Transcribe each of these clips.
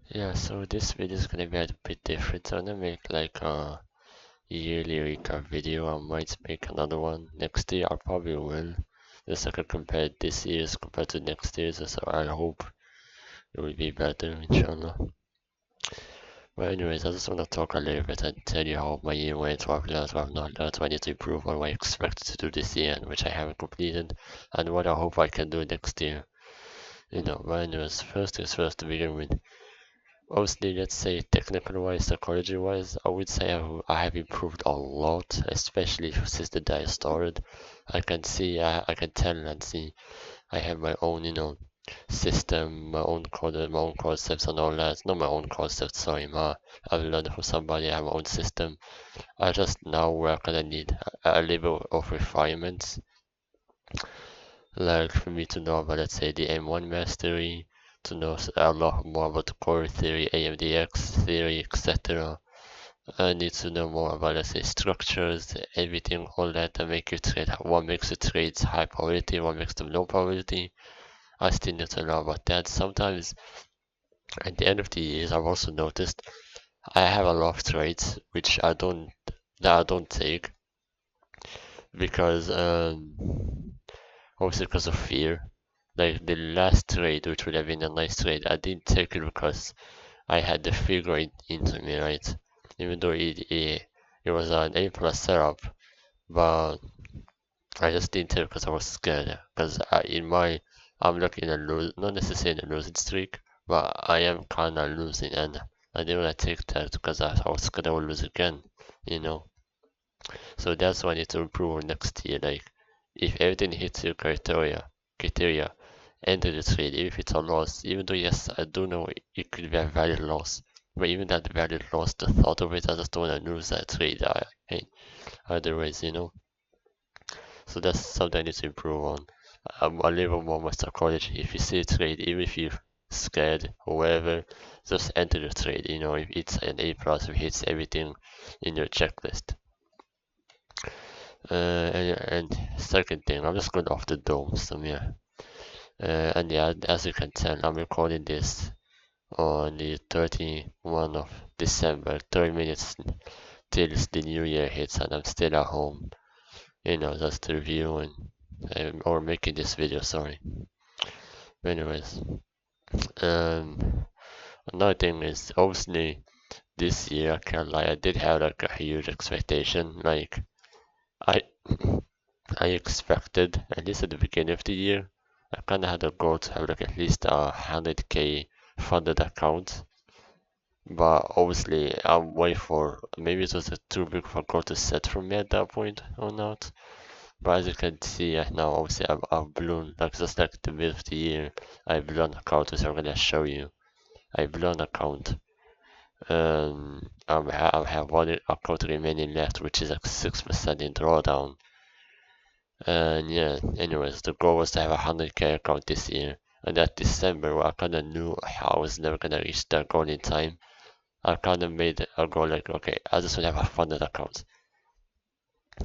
Yeah, so this video is gonna be a bit different. I'm gonna make like a yearly recap video. I might make another one next year. I probably will. Just so I can compare this year's compared to next year's. So I hope it will be better, inshallah. But anyways, I just want to talk a little bit and tell you how my year went, what I've learned, what I've not learned, what I need to improve, what I expect to do this year, and which I haven't completed, and what I hope I can do next year. But anyways, first things first to begin with. Obviously, let's say technical wise, psychology wise, I would say I have improved a lot, especially since the day I started. I can tell and see I have my own, system, my own concepts and all that. Not my own concepts, sorry, I've learned from somebody, I have my own system. I just now work and I need a level of refinements, like for me to know about, let's say, the M1 mastery, to know a lot more about the core theory, AMDX theory, etc. I need to know more about, let's say, structures, everything, all that, that make you trade. What makes the trades high probability, what makes them low probability. I still need to know about that. Sometimes at the end of the years, I've also noticed I have a lot of trades that I don't take because obviously because of fear. Like the last trade, which would have been a nice trade, I didn't take it because I had the figure into me, right? Even though it was an A plus setup, but I just didn't take it because I was scared. Because I'm looking at not necessarily a losing streak, but I am kind of losing, and I didn't want to take that because I was scared I would lose again, you know. So that's what I need to improve next year. Like, if everything hits your criteria, enter the trade. If it's a loss, even though yes, I do know it could be a valid loss, but even that valid loss, the thought of it, I just don't want to lose that trade. Hey, otherwise, So that's something I need to improve on. A little more my psychology. If you see a trade, even if you're scared or whatever, just enter the trade. If it's an A plus, if it hits everything in your checklist. And second thing, I'm just going off the dome, so yeah. And yeah, as you can tell, I'm recording this on the 31 of December, 30 minutes till the new year hits, and I'm still at home, just reviewing or making this video, sorry. But anyways, um, another thing is obviously this year, I can't lie, I did have like a huge expectation. Like, I I expected, at least at the beginning of the year, I kind of had a goal to have like at least 100k funded account. But obviously, I'm waiting for maybe it was a too big of a goal to set for me at that point or not. But as you can see now, obviously, I've blown like just like the middle of the year, I've blown account, which I'm gonna show you. I've blown account. I have one account remaining left, which is like 6% in drawdown. And yeah, anyways, the goal was to have a 100k account this year. And that December, I kind of knew I was never gonna reach that goal in time. I kind of made a goal like, okay, I just want to have a funded account.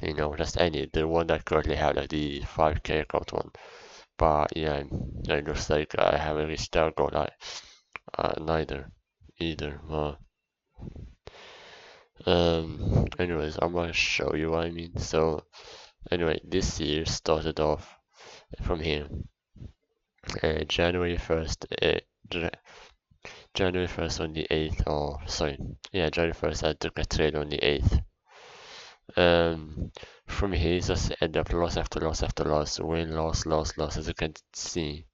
Just the one that currently have like the 5k account one. But yeah, it looks like I haven't reached that goal. Neither, either. Anyways, I'm gonna show you what I mean. So, anyway, this year started off from here. January 1st, January 1st on the 8th, oh, sorry, yeah, January 1st, I took a trade on the 8th. From here, it's just end up loss after loss after loss, win, loss, loss, loss. As you can see,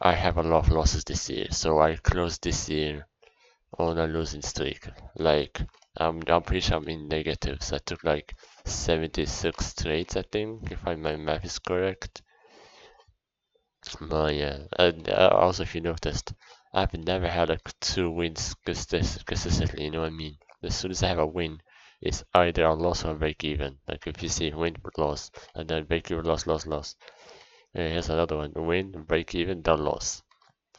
I have a lot of losses this year, so I closed this year on a losing streak. Like, I'm pretty sure I'm in negatives. I took like 76 trades, I think, if my math is correct. But yeah, and also if you noticed, I've never had like two wins consistently, you know what I mean? As soon as I have a win, it's either a loss or a break even. Like if you see win, loss, and then break even, loss, loss, loss. And here's another one, win, break even, then loss.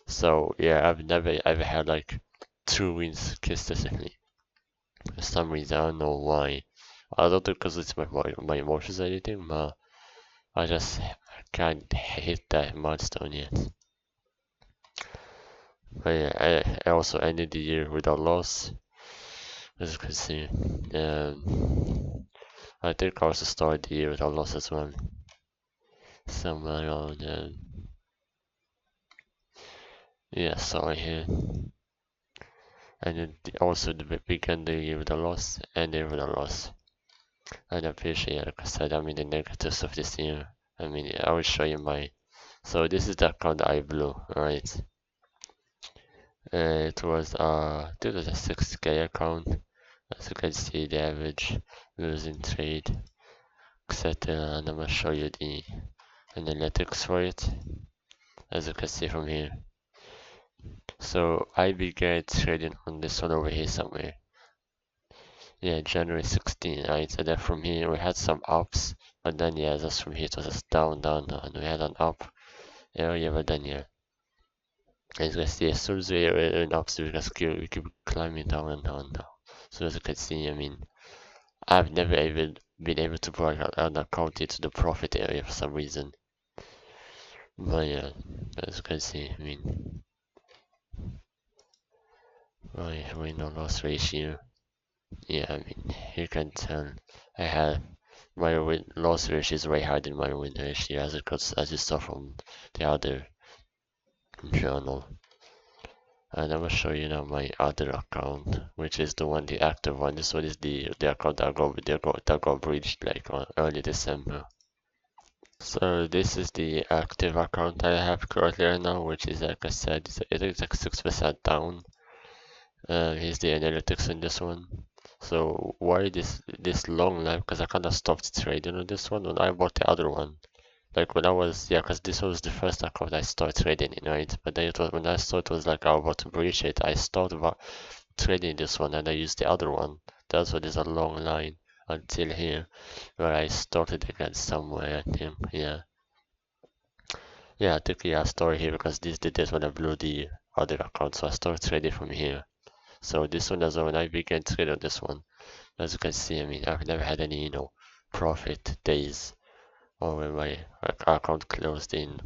So yeah, I've never ever had like two wins consistently. For some reason, I don't know why. I don't think because it's my emotions or anything, but I just can't hit that milestone yet. I also ended the year with a loss, as you can see. I think I also started the year with a loss as well. Somewhere around, yeah, sorry here. And then also began the year with a loss, ended with a loss. And I appreciate it, like I said, I mean, the negatives of this year. I mean, I will show you my. So this is the account I blew, right? It was it was a 6K account. As you can see, the average losing trade, etc. And I'm gonna show you the analytics for it, as you can see from here. So I began trading on this one over here somewhere. Yeah, January 16, right? And then from here we had some ups, but then yeah, just from here it was just down, down, down. We had an up area, but then yeah. As you can see, as soon as we are in ups, we keep climbing down and down, down. So as you can see, I mean, I've never even been able to bring an account into the profit area for some reason. But yeah, as you can see, I mean, my win or loss ratio. Yeah, I mean, you can tell I have my win loss ratio is way higher than my win ratio, as you saw from the other journal. And I'm gonna show you now my other account, which is the one, the active one. This one is the account that got breached like on early December. So this is the active account I have currently right now, which is like I said, it is like 6% down. Here's the analytics in this one. So why this long life? Because I kind of stopped trading on this one when I bought the other one. Like when I was, yeah, because this was the first account I started trading in, right? But then it was when I saw it was like I was about to breach it, I stopped trading this one and I used the other one. That's why there's a long line until here, where I started again somewhere. I think, yeah. Yeah, I think yeah, I started here because this did this when I blew the other account, so I started trading from here. So this one as well, when I began trading on this one, as you can see, I mean, I've never had any, profit days or when my account closed in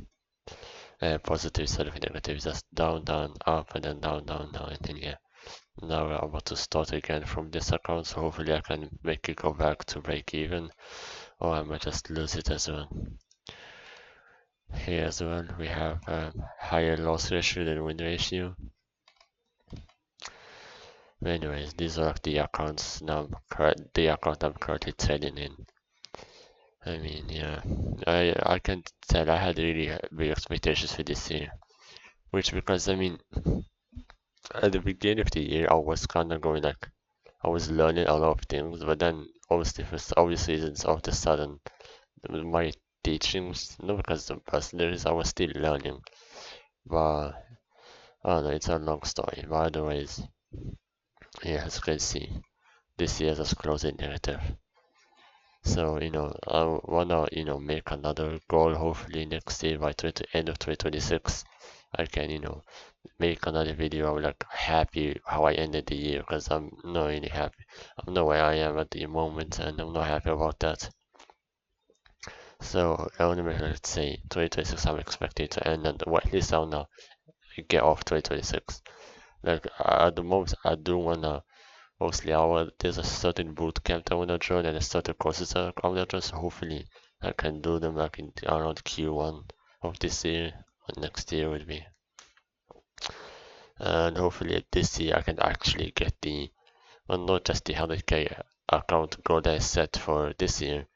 positive instead of negative, just down, down, up, and then down, down, down, and then yeah. Now I'm about to start again from this account, so hopefully I can make it go back to break even, or I might just lose it as well. Here as well, we have higher loss ratio than win ratio. But anyways, these are the accounts now, the account I'm currently trading in. I mean, yeah, I can tell I had really big expectations for this year, which because I mean, at the beginning of the year I was kind of going like I was learning a lot of things, but then obviously for obvious reasons, all of a sudden my teachings, not because of personalities, I was still learning, but I don't know, it's a long story. But otherwise, yeah, as you can see, this year is closing negative. So, I wanna, make another goal hopefully next year by end of 2026. I can, make another video of like happy how I ended the year because I'm not really happy. I'm not where I am at the moment and I'm not happy about that. So I want to make, let's say 2026 I'm expecting to end and well, at least I'll now get off 2026. Like at the moment I do wanna mostly there's a certain boot camp that I wanna join and a certain courses that I wanna join, so hopefully I can do them like in around Q1 of this year or next year would be. And hopefully this year I can actually get well, not just the 100k account goal that I set for this year.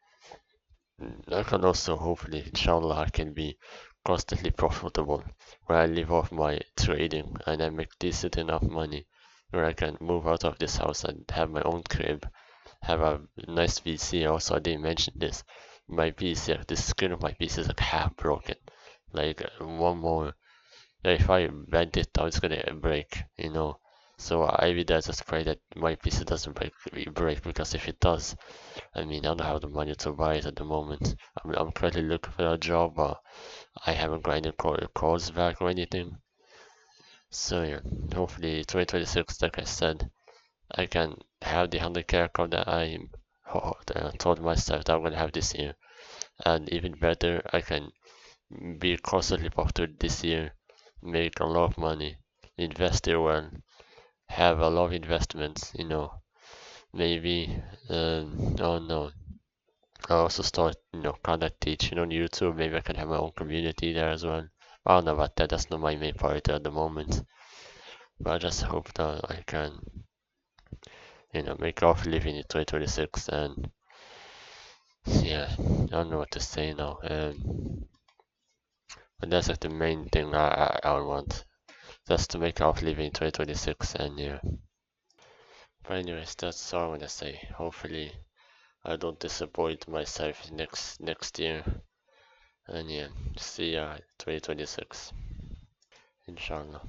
I can also hopefully, inshallah, I can be constantly profitable where I live off my trading and I make decent enough money where I can move out of this house and have my own crib, have a nice PC. Also, I didn't mention this. My PC, the screen of my PC is like half broken. Like one more if I bend it down, it's gonna break. So I would just pray that my PC doesn't break because if it does, I mean, I don't have the money to buy it at the moment. I'm currently looking for a job, but I haven't got any calls back or anything. So yeah, hopefully 2026, like I said, I can have the 100k account that told myself that I'm gonna have this year. And even better, I can be constantly profitable this year, make a lot of money, invest it well, have a lot of investments, maybe, oh no, I also start, conduct teaching on YouTube. Maybe I can have my own community there as well. I don't know about that. That's not my main priority at the moment. But I just hope that I can, make off living in 2026. And yeah, I don't know what to say now. But that's like the main thing I want. Just to make off living in 2026. And yeah. But anyways, that's all I want to say. Hopefully, I don't disappoint myself next year. And yeah, see ya 2026. Inshallah.